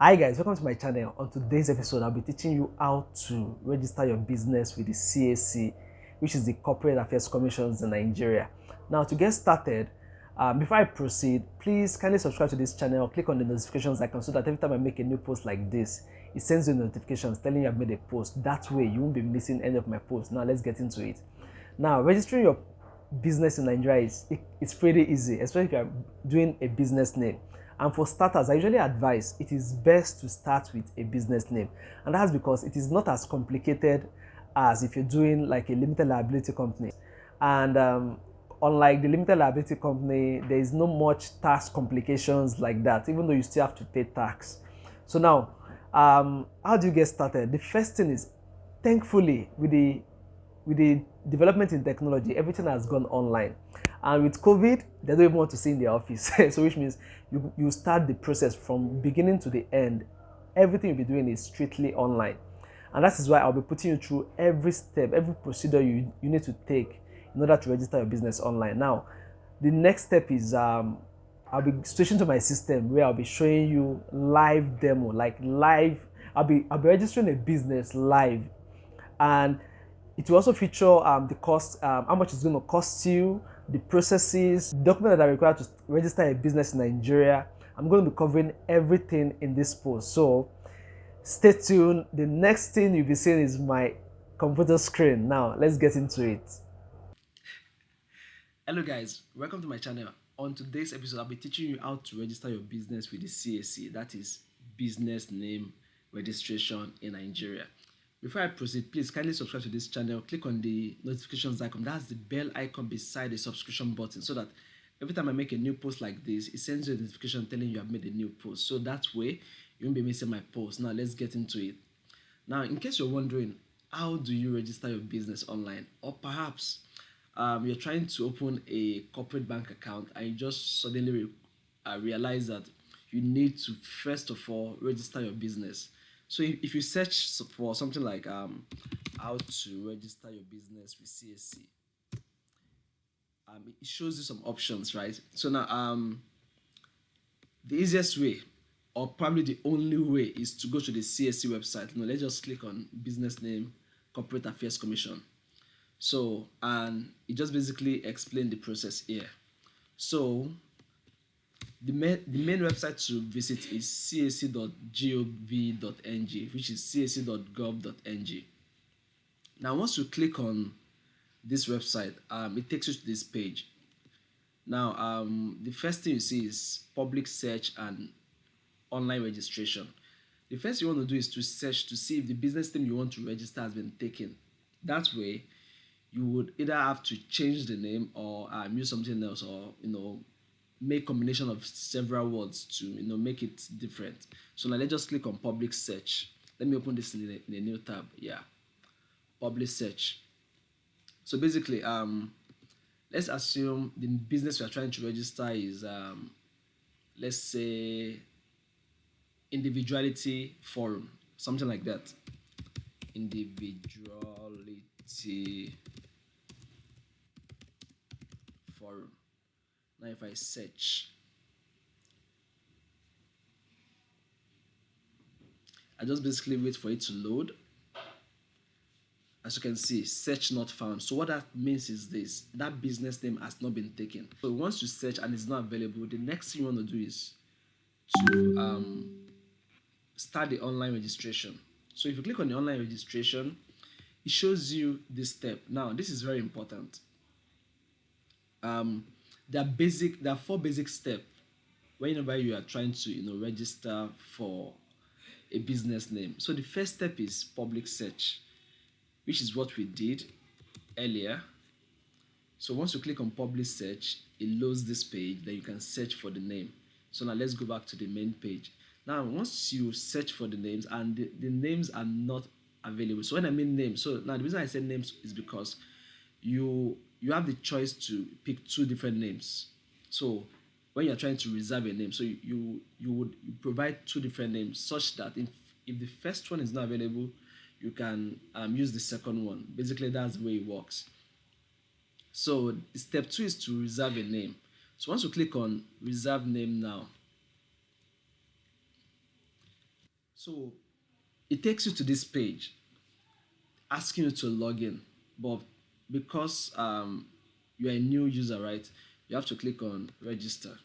Hi guys, welcome to my channel. On today's episode, I'll be teaching you how to register your business with the CAC, which is the Corporate Affairs Commissions in Nigeria. Now, to get started, before I proceed, please kindly subscribe to this channel, click on the notifications icon so that every time I make a new post like this, it sends you notifications telling you I've made a post. That way, you won't be missing any of my posts. Now, let's get into it. Now, registering your business in Nigeria it's pretty easy, especially if you're doing a business name. And for starters, I usually advise it is best to start with a business name. And that's because it is not as complicated as if you're doing like a limited liability company. And unlike the limited liability company, there is no much tax complications like that, even though you still have to pay tax. So now, how do you get started? The first thing is, thankfully, with the development in technology, everything has gone online. And with COVID, they don't even want to see in the office. So which means you start the process from beginning to the end. Everything you'll be doing is strictly online. And that is why I'll be putting you through every step, every procedure you need to take in order to register your business online. Now, the next step is I'll be switching to my system where I'll be showing you live demo, like live. I'll be registering a business live. And it will also feature the cost, how much it's going to cost you, the processes, documents that are required to register a business in Nigeria. I'm going to be covering everything in this post. So stay tuned. The next thing you'll be seeing is my computer screen. Now, let's get into it. Hello guys, welcome to my channel. On today's episode, I'll be teaching you how to register your business with the CAC, that is Business Name Registration in Nigeria. Before I proceed, please kindly subscribe to this channel. Click on the notifications icon. That's the bell icon beside the subscription button, so that every time I make a new post like this, it sends you a notification telling you I've made a new post. So that way, you won't be missing my post. Now, let's get into it. Now, in case you're wondering, how do you register your business online? Or perhaps you're trying to open a corporate bank account and you just suddenly realize that you need to, first of all, register your business. So if you search for something like how to register your business with CAC, it shows you some options, right? So now the easiest way, or probably the only way, is to go to the CAC website. Now let's just click on Business Name Corporate Affairs Commission. So, and it just basically explains the process here. So the main website to visit is cac.gov.ng, which is cac.gov.ng. Now, once you click on this website, it takes you to this page. Now, the first thing you see is public search and online registration. The first thing you want to do is to search to see if the business name you want to register has been taken. That way, you would either have to change the name or use something else, or make combination of several words to make it different. So now let's just click on public search. Let me open this in a new tab. Yeah, public search. So basically, let's assume the business we are trying to register is let's say Individuality Forum, something like that. Individuality Forum. Now if I search, I just basically wait for it to load. As you can see, search not found. So what that means is this: that business name has not been taken. So once you search and it's not available, the next thing you want to do is to start the online registration. So if you click on the online registration, it shows you this step. Now this is very important. There are 4 basic steps whenever you are trying to register for a business name. So the first step is public search, which is what we did earlier. So once you click on public search, it loads this page. Then you can search for the name. So now let's go back to the main page. Now once you search for the names and the names are not available. So when I mean names, so now the reason I said names is because you have the choice to pick 2 different names. So when you're trying to reserve a name, so you provide 2 different names, such that if the first one is not available, you can use the second one. Basically, that's the way it works. So step 2 is to reserve a name. So once you click on reserve name now, So it takes you to this page asking you to log in, but because you're a new user, right, you have to click on register.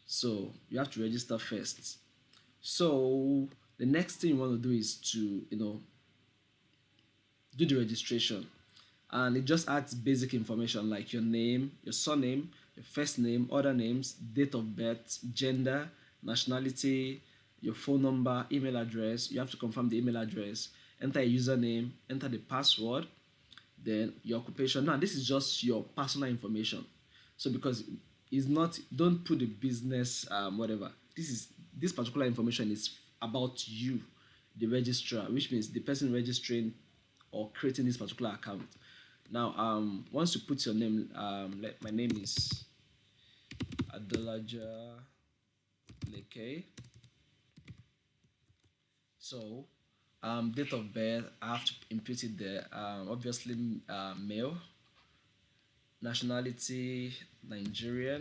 So you have to register first. So the next thing you want to do is to do the registration, and it just adds basic information like your name, your surname, your first name, other names, date of birth, gender, nationality, your phone number, email address. You have to confirm the email address, enter a username, enter the password, then your occupation. Now this is just your personal information, so because it's not, don't put the business whatever. This particular information is about you, the registrar, which means the person registering or creating this particular account. Now once you put your name, my name is Adelaja Leke. So date of birth, I have to input it there. Obviously male. Nationality Nigeria.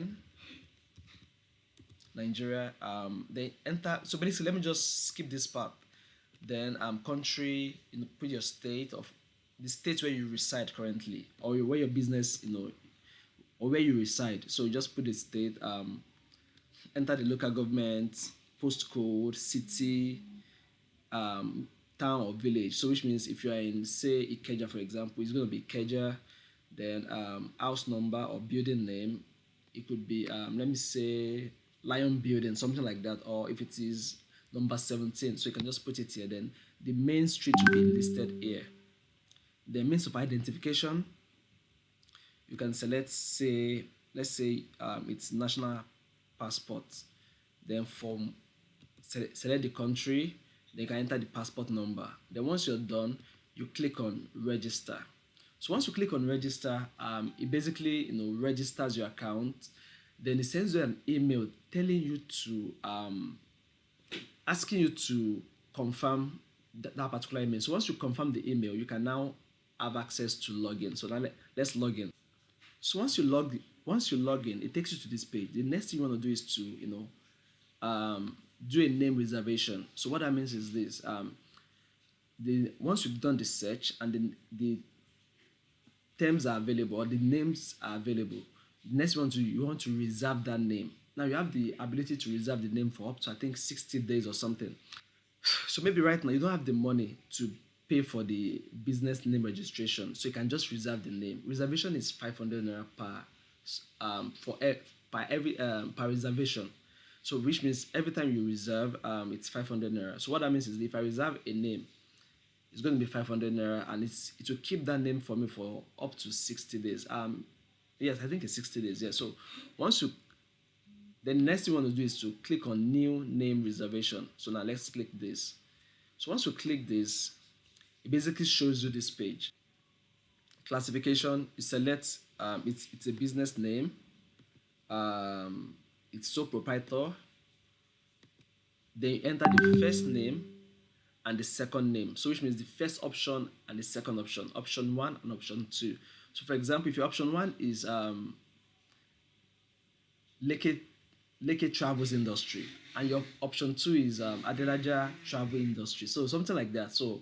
They enter. So basically, let me just skip this part. Then country. Put your state of the state where you reside currently, or where your business, or where you reside. So you just put the state. Enter the local government, postcode, city, town or village. So which means if you are in, say, Ikeja, for example, it's going to be Ikeja. Then house number or building name, it could be let me say Lion Building, something like that. Or if it is number 17, so you can just put it here. Then the main street will be listed here. The means of identification, you can select, say, let's say it's national passport. Then select the country, then you can enter the passport number. Then once you're done, you click on register. So once you click on register, it basically registers your account. Then it sends you an email telling you to asking you to confirm that particular email. So once you confirm the email, you can now have access to login. So now let's log in. So once you log in, it takes you to this page. The next thing you want to do is to do a name reservation. So what that means is this: once you've done the search and then the terms are available or the names are available, the next one you want to reserve that name. Now you have the ability to reserve the name for up to, I think, 60 days or something. So maybe right now you don't have the money to pay for the business name registration, so you can just reserve the name. Reservation is 500 naira per reservation. So which means every time you reserve, it's 500 naira. So what that means is if I reserve a name, it's going to be 500 naira, and it will keep that name for me for up to 60 days. Yes, I think it's 60 days. Yeah. So the next thing you want to do is to click on new name reservation. So now let's click this. So once you click this, it basically shows you this page. Classification, you select it's a business name, it's sole proprietor. Then you enter the first name and the second name. So which means the first option and the second option, option 1 and option 2. So for example, if your option 1 is Leke Travels Industry, and your option 2 is Adelaja Travel Industry, so something like that. So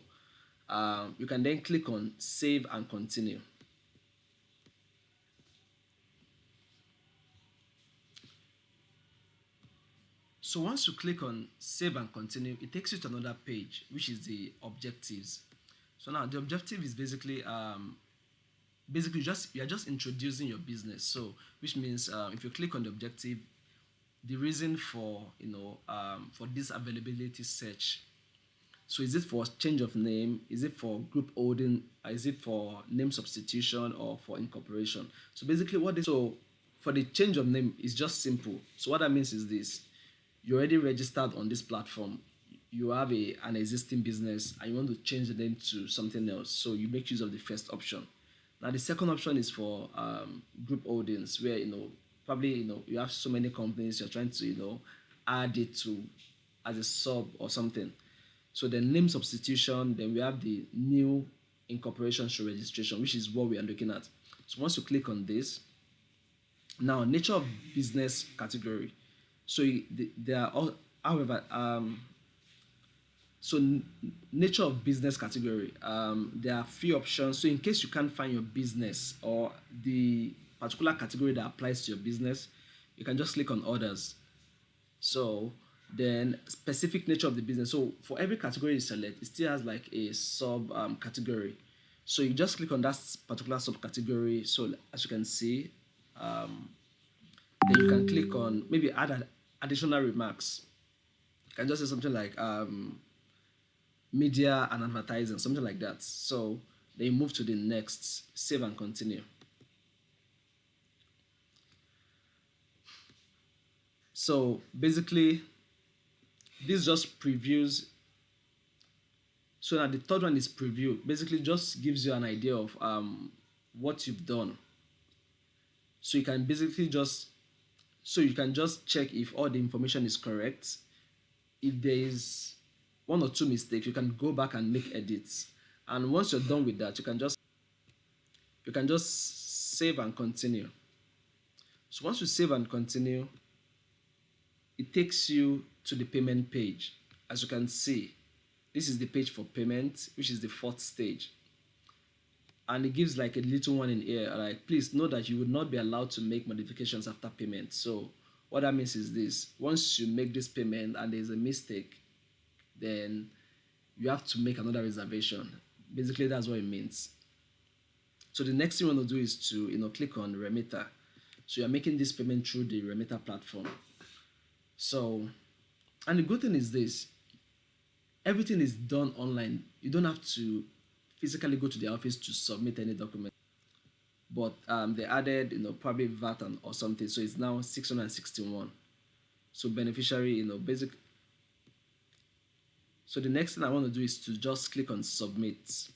you can then click on save and continue. So once you click on save and continue, it takes you to another page, which is the objectives. So now the objective is basically you're just introducing your business. So which means if you click on the objective, the reason for for this availability search. So is it for change of name? Is it for group holding? Is it for name substitution or for incorporation? So basically so for the change of name, it's just simple. So what that means is this: you're already registered on this platform. You have an existing business and you want to change the name to something else. So you make use of the first option. Now the second option is for group holdings, where probably you have so many companies, you're trying to add it to as a sub or something. So the name substitution, then we have the new incorporation show registration, which is what we are looking at. So once you click on this, now nature of business category. So there are all, however, So nature of business category, there are few options. So in case you can't find your business or the particular category that applies to your business, you can just click on others. So then specific nature of the business. So for every category you select, it still has like a sub category. So you just click on that particular subcategory. So as you can see, then you can click on maybe add additional remarks. You can just say something like media and advertising, something like that. So then you move to the next, save and continue. So basically, this just previews. So now the third one is preview. Basically, just gives you an idea of what you've done. So you can basically just check if all the information is correct. If there is one or two mistakes, you can go back and make edits. And once you're done with that, you can just save and continue. So once you save and continue, it takes you to the payment page. As you can see, this is the page for payment, which is the fourth stage. And it gives like a little one in here, like please know that you would not be allowed to make modifications after payment. So what that means is this: once you make this payment and there's a mistake, then you have to make another reservation. Basically, that's what it means. So the next thing you want to do is to click on remitter. So you're making this payment through the remitter platform. So, and the good thing is this: everything is done online. You don't have to physically go to the office to submit any document. But they added, probably VAT or something. So it's now 661. So beneficiary, basic. So the next thing I want to do is to just click on submit.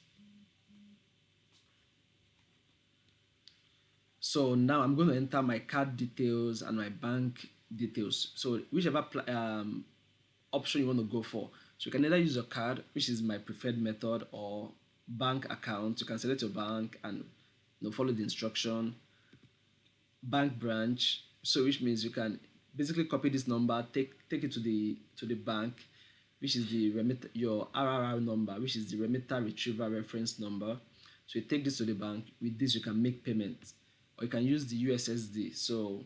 So now I'm going to enter my card details and my bank details. So whichever option you want to go for. So you can either use your card, which is my preferred method, or bank account. You can select your bank and follow the instruction. Bank branch, so which means you can basically copy this number, take it to the bank, which is your RRR number, which is the remitter retrieval reference number. So you take this to the bank. With this, you can make payments, or you can use the USSD. So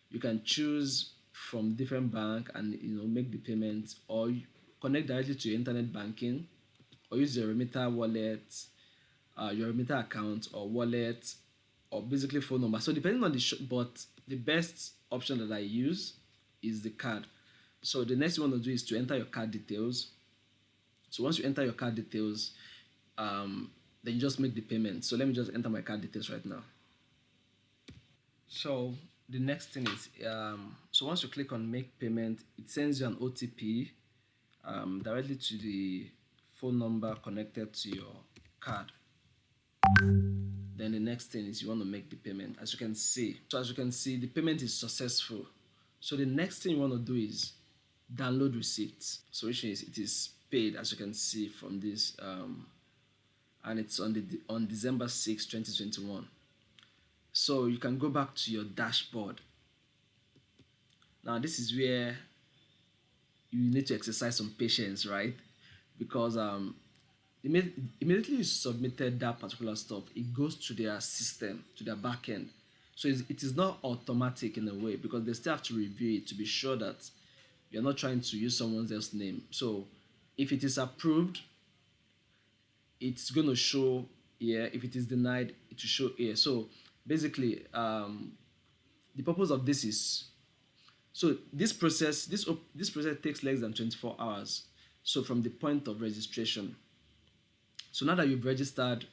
you can choose from different bank and make the payment, or connect directly to your internet banking, or use your remitter wallet, your remitter account or wallet, or basically phone number. So depending on but the best option that I use is the card. So the next thing you want to do is to enter your card details. So once you enter your card details, then you just make the payment. So let me just enter my card details right now. So the next thing is, so once you click on make payment, it sends you an OTP directly to the phone number connected to your card. Then the next thing is you want to make the payment. As you can see, the payment is successful. So the next thing you want to do is download receipts. So which means it is paid, as you can see from this, and it's on December 6, 2021. So you can go back to your dashboard. Now this is where you need to exercise some patience, right? Because immediately you submitted that particular stuff, it goes to their system, to their backend. So it is not automatic in a way, because they still have to review it to be sure that you're not trying to use someone else's name. So if it is approved, it's going to show here. If it is denied, it will show here. So basically, the purpose of this is, so this process takes less than 24 hours. So from the point of registration. So now that you've registered,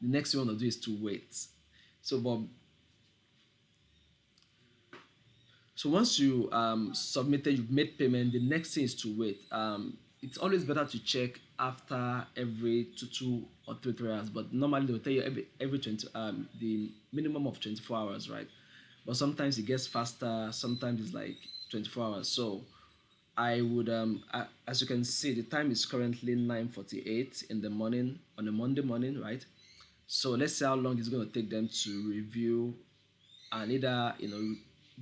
the next thing you want to do is to wait. So once you submitted, you've made payment, the next thing is to wait. It's always better to check after every 2 or 3 hours, but normally they'll tell you every 20, the minimum of 24 hours, right? But sometimes it gets faster, sometimes it's like 24 hours. So I would, as you can see, the time is currently 9:48 in the morning on a Monday morning, right? So let's see how long it's going to take them to review and either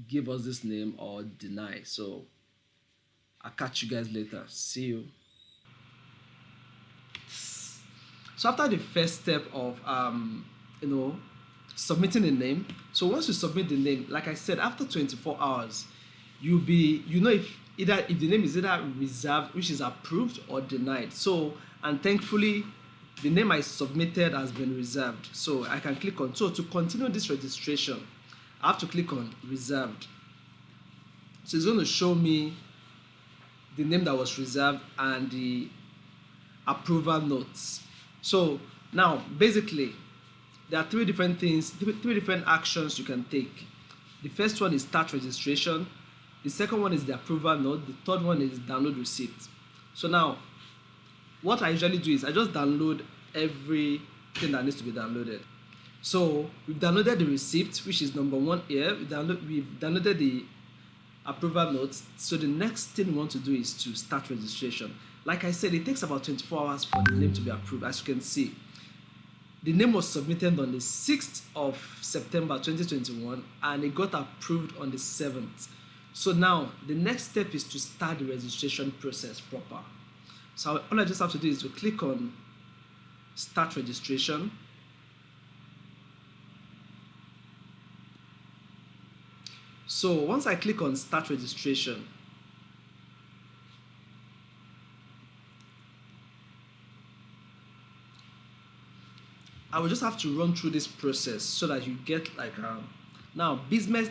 give us this name or deny. So I'll catch you guys later. See you. So after the first step of submitting the name, so once you submit the name, like I said, after 24 hours, you'll be, if the name is either reserved, which is approved, or denied. So, and thankfully, the name I submitted has been reserved. So I can click on, so to continue this registration, I have to click on reserved. So it's going to show me the name that was reserved and the approval notes. So now, basically, there are three different actions you can take. The first one is start registration. The second one is the approval note. The third one is download receipt. So now, what I usually do is I just download everything that needs to be downloaded. So we've downloaded the receipt, which is number one here. We've downloaded the approval notes. So the next thing we want to do is to start registration. Like I said, it takes about 24 hours for the name to be approved. As you can see, the name was submitted on the 6th of September 2021 and it got approved on the 7th. So now the next step is to start the registration process proper. So all I just have to do is to click on start registration. So once I click on start registration, I will just have to run through this process so that you get now business.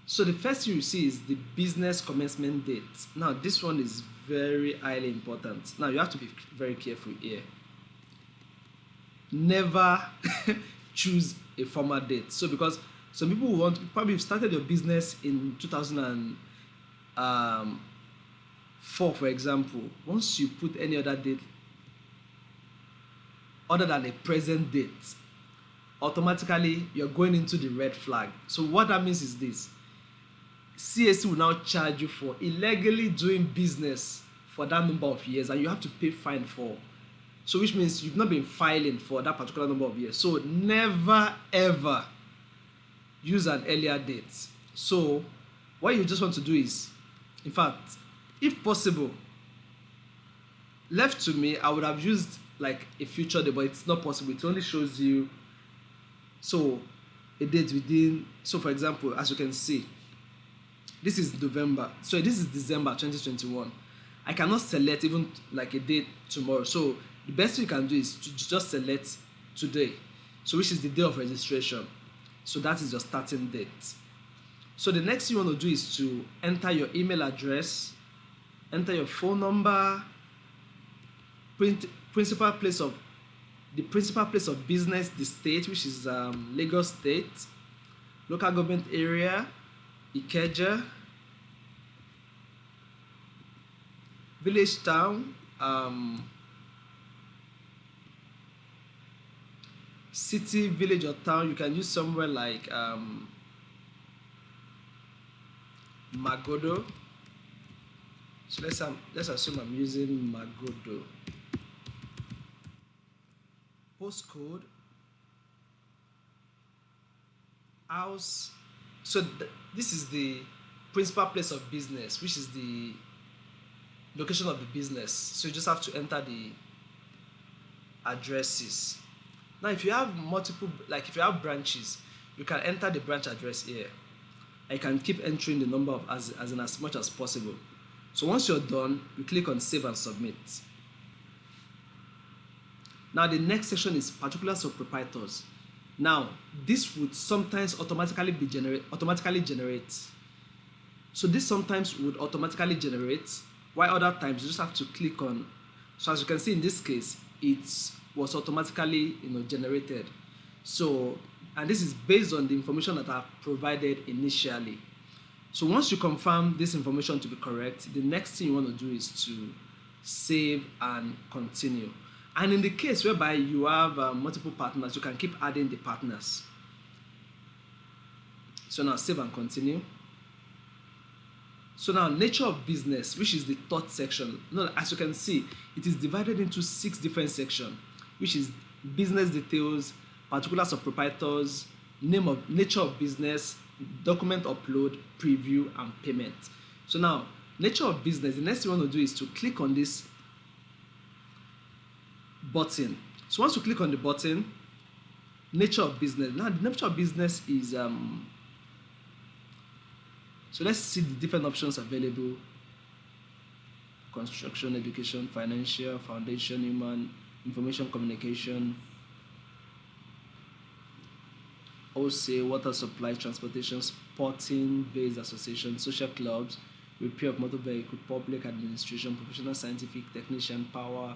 So the first thing you see is the business commencement date. Now this one is very highly important. Now you have to be very careful here. Never choose a formal date. So because some people probably have started your business in 2004, for example. Once you put any other date other than a present date, automatically you're going into the red flag. So what that means is this: CAC will now charge you for illegally doing business for that number of years, and you have to pay fine for. So which means you've not been filing for that particular number of years. So never ever use an earlier date. So what you just want to do is, in fact, if possible, left to me, I would have used like a future date, but it's not possible. It only shows you so a date within. So for example, as you can see, this is November, so this is December 2021. I cannot select even like a date tomorrow. So the best thing you can do is to just select today, so which is the day of registration. So that is your starting date. So the next thing you want to do is to enter your email address, enter your phone number, principal place of business, the state, which is Lagos State, local government area, Ikeja, village, town, city, village, or town. You can use somewhere like Magodo. So let's assume I'm using Magodo. Postcode, house. So this is the principal place of business, which is the location of the business. So you just have to enter the addresses. Now if you have multiple, like if you have branches, you can enter the branch address here. I can keep entering the number of as much as possible. So once you're done, you click on save and submit. Now the next section is particulars of proprietors. Now this would sometimes automatically generate. So this sometimes would automatically generate, while other times you just have to click on. So as you can see in this case, it was automatically generated. So, and this is based on the information that I've provided initially. So once you confirm this information to be correct, the next thing you want to do is to save and continue. And in the case whereby you have multiple partners, you can keep adding the partners. So now save and continue. So now nature of business, which is the third section. Now, as you can see, it is divided into 6 different sections, which is business details, particulars of proprietors, nature of business, document upload, preview, and payment. So now, nature of business, the next thing you want to do is to click on this button. So once you click on the button, nature of business. Now the nature of business is so let's see the different options available: construction, education, financial, foundation, human, information communication, wholesale, water supply, transportation, sporting based association, social clubs, repair of motor vehicle, public administration, professional, scientific, technician, power,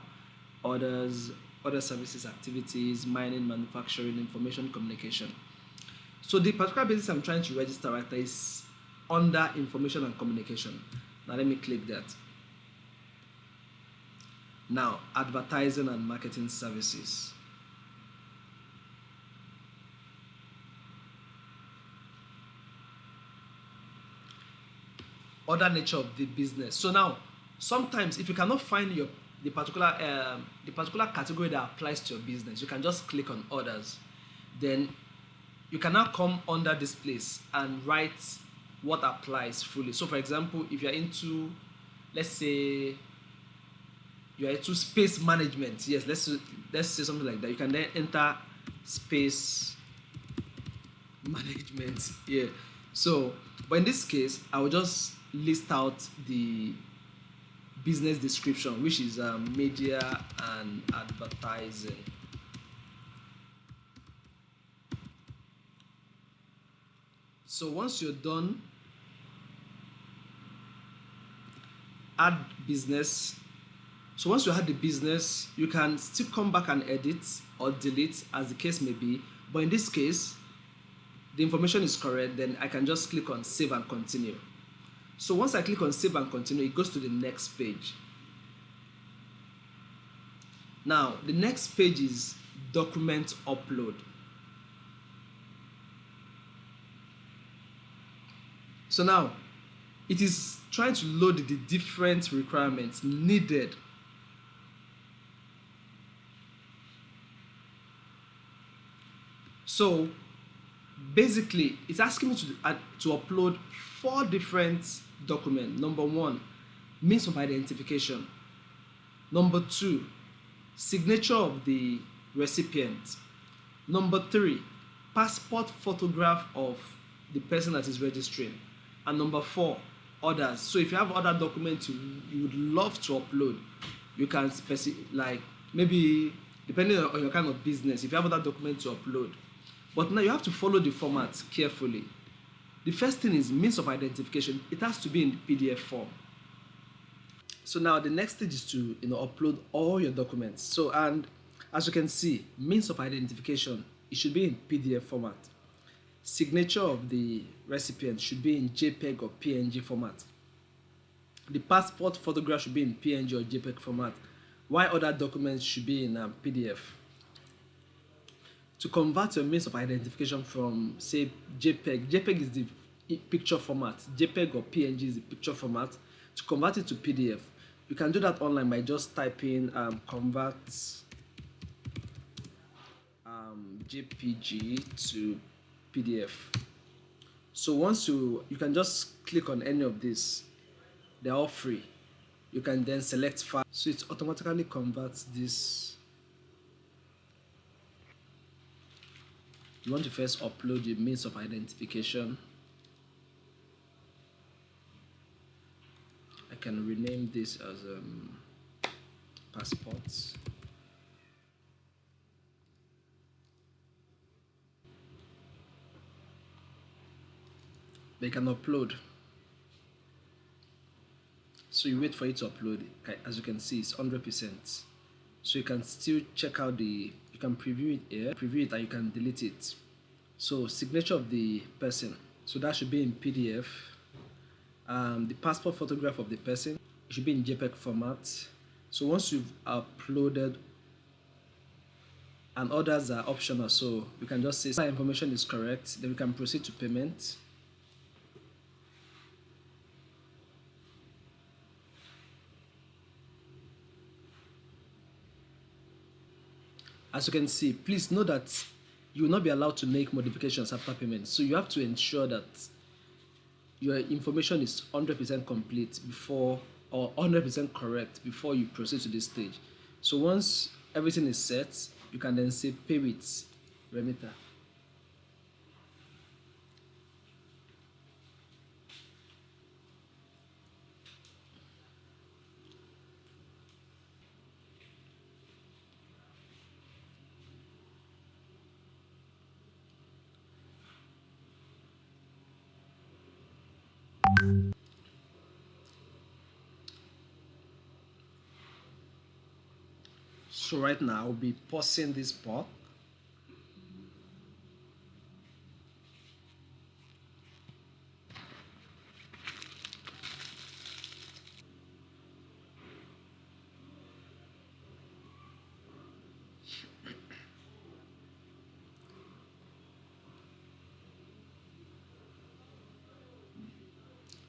others, other services, activities, mining, manufacturing, information communication. So the particular business I'm trying to register right there is under information and communication. Now let me click that. Now, advertising and marketing services. Other nature of the business. So now, sometimes if you cannot find the particular category that applies to your business, you can just click on others. Then you can now come under this place and write what applies fully. So for example, if you're into, let's say you're into space management, yes, let's say something like that, you can then enter space management. Yeah. So but in this case, I will just list out the business description, which is media and advertising. So once you're done, add business. So once you add the business, you can still come back and edit or delete as the case may be. But in this case, the information is correct, then I can just click on save and continue. So once I click on save and continue, it goes to the next page. Now, the next page is document upload. So now, it is trying to load the different requirements needed. So basically, it's asking me to upload 4 different documents. Number 1, means of identification. Number 2, signature of the recipient. Number 3, passport photograph of the person that is registering. And number 4, others. So if you have other documents you would love to upload, you can specify, like maybe depending on your kind of business, if you have other documents to upload. But now you have to follow the format carefully. The first thing is means of identification. It has to be in PDF form. So now the next stage is to upload all your documents. So, and as you can see, means of identification, it should be in PDF format. Signature of the recipient should be in JPEG or PNG format. The passport photograph should be in PNG or JPEG format, while other documents should be in PDF. To convert your means of identification from, say, JPEG is the picture format, JPEG or PNG is the picture format. To convert it to PDF, you can do that online by just typing convert JPG to PDF. So once you can just click on any of these, they're all free. You can then select file, so it automatically converts this. You want to first upload your means of identification. I can rename this as passports. They can upload. So you wait for it to upload. As you can see, it's 100%. So you can still check out you can preview it here, and you can delete it. So signature of the person. So that should be in PDF. The passport photograph of the person, it should be in JPEG format. So once you've uploaded, and others are optional, so we can just say information is correct, then we can proceed to payment. As you can see, please know that you will not be allowed to make modifications after payment. So you have to ensure that your information is 100% complete before, or 100% correct before you proceed to this stage. So once everything is set, you can then say pay with remitter. So right now I'll be pausing this part.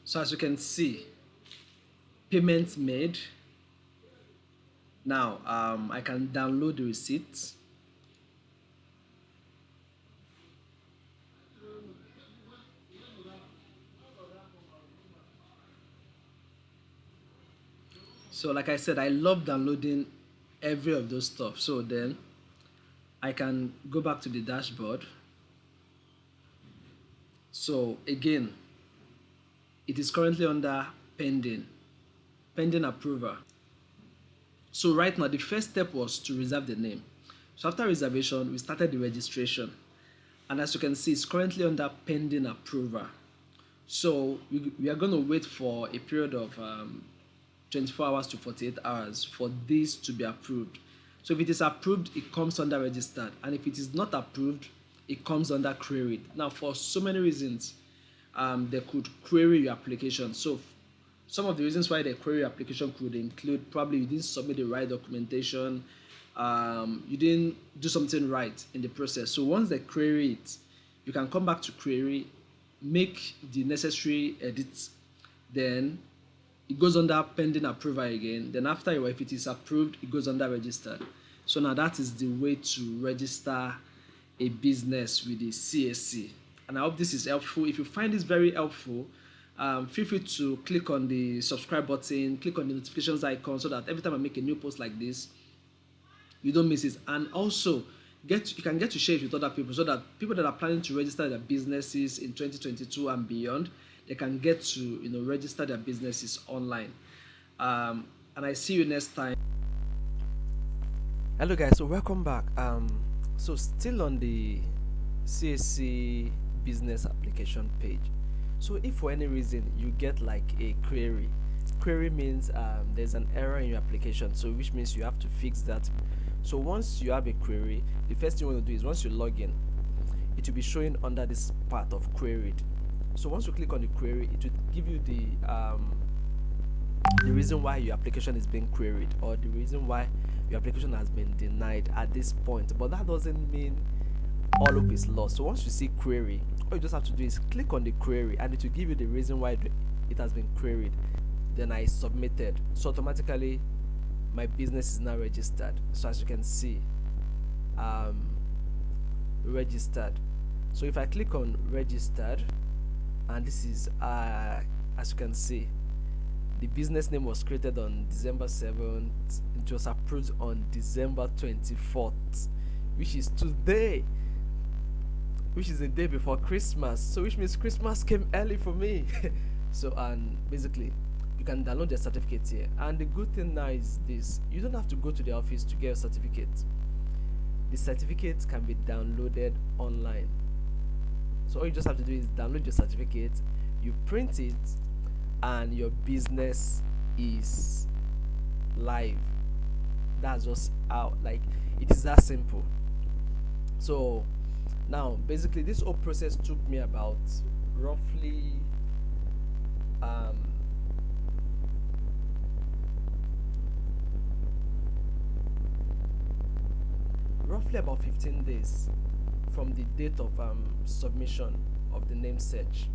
So as you can see, payment made. Now I can download the receipt. So like I said, I love downloading every of those stuff. So then I can go back to the dashboard. So again, it is currently under pending approval. So right now, the first step was to reserve the name. So after reservation, we started the registration. And as you can see, it's currently under pending approval. So we are going to wait for a period of 24 hours to 48 hours for this to be approved. So if it is approved, it comes under registered. And if it is not approved, it comes under queried. Now, for so many reasons, they could query your application. So some of the reasons why they query your application could include probably you didn't submit the right documentation, you didn't do something right in the process. So once they query it, you can come back to query, make the necessary edits, then it goes under pending approval again. Then after, if it is approved, it goes under registered. So now that is the way to register a business with the CAC. And I hope this is helpful. If you find this very helpful, feel free to click on the subscribe button, click on the notifications icon so that every time I make a new post like this, you don't miss it. And also, you can get to share it with other people so that people that are planning to register their businesses in 2022 and beyond, they can get to register their businesses online. And I see you next time. Hello guys, so welcome back. So still on the CAC business application page. So if for any reason you get like a query means there's an error in your application, so which means you have to fix that. So once you have a query, the first thing you want to do is once you log in, it will be showing under this part of queried. So once you click on the query, it will give you the reason why your application is being queried, or the reason why your application has been denied at this point. But that doesn't mean all hope is lost. So once you see query, all you just have to do is click on the query and it will give you the reason why it has been queried. Then I submitted, so automatically my business is now registered. So as you can see, registered. So if I click on registered, and this is as you can see, the business name was created on December 7th. It was approved on December 24th, which is today, which is the day before Christmas. So which means Christmas came early for me. So and basically you can download the certificate here. And the good thing now is this: you don't have to go to the office to get a certificate. The certificate can be downloaded online. So all you just have to do is download your certificate, you print it, and your business is live. That's just how, like, it is that simple. So now basically this whole process took me about roughly about 15 days from the date of submission of the name search.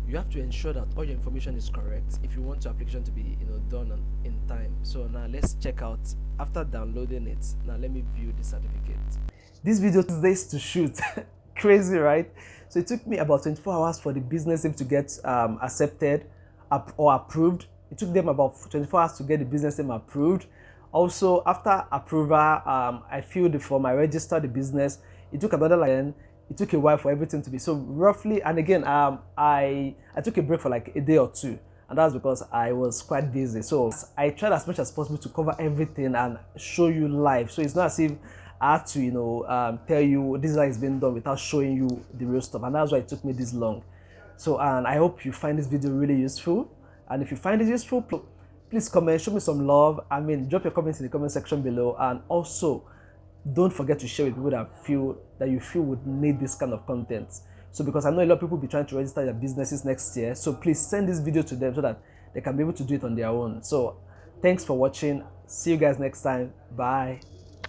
You have to ensure that all your information is correct if you want your application to be done in time. So now let's check out. After downloading it, now let me view the certificate. This video took days to shoot. Crazy, right? So it took me about 24 hours for the business name to get accepted or approved. It took them about 24 hours to get the business name approved. Also, after approval, I filled the form, I registered the business. It took another like, it took a while for everything to be, so roughly, and again, I took a break for like a day or two, and that's because I was quite busy. So I tried as much as possible to cover everything and show you live. So it's not as if I had to, tell you this is how it's been done without showing you the real stuff, and that's why it took me this long. So, and I hope you find this video really useful. And if you find it useful, please comment, show me some love. I mean, drop your comments in the comment section below, and also don't forget to share with people that you feel would need this kind of content. So because I know a lot of people will be trying to register their businesses next year, so please send this video to them so that they can be able to do it on their own. So thanks for watching. See you guys next time. Bye.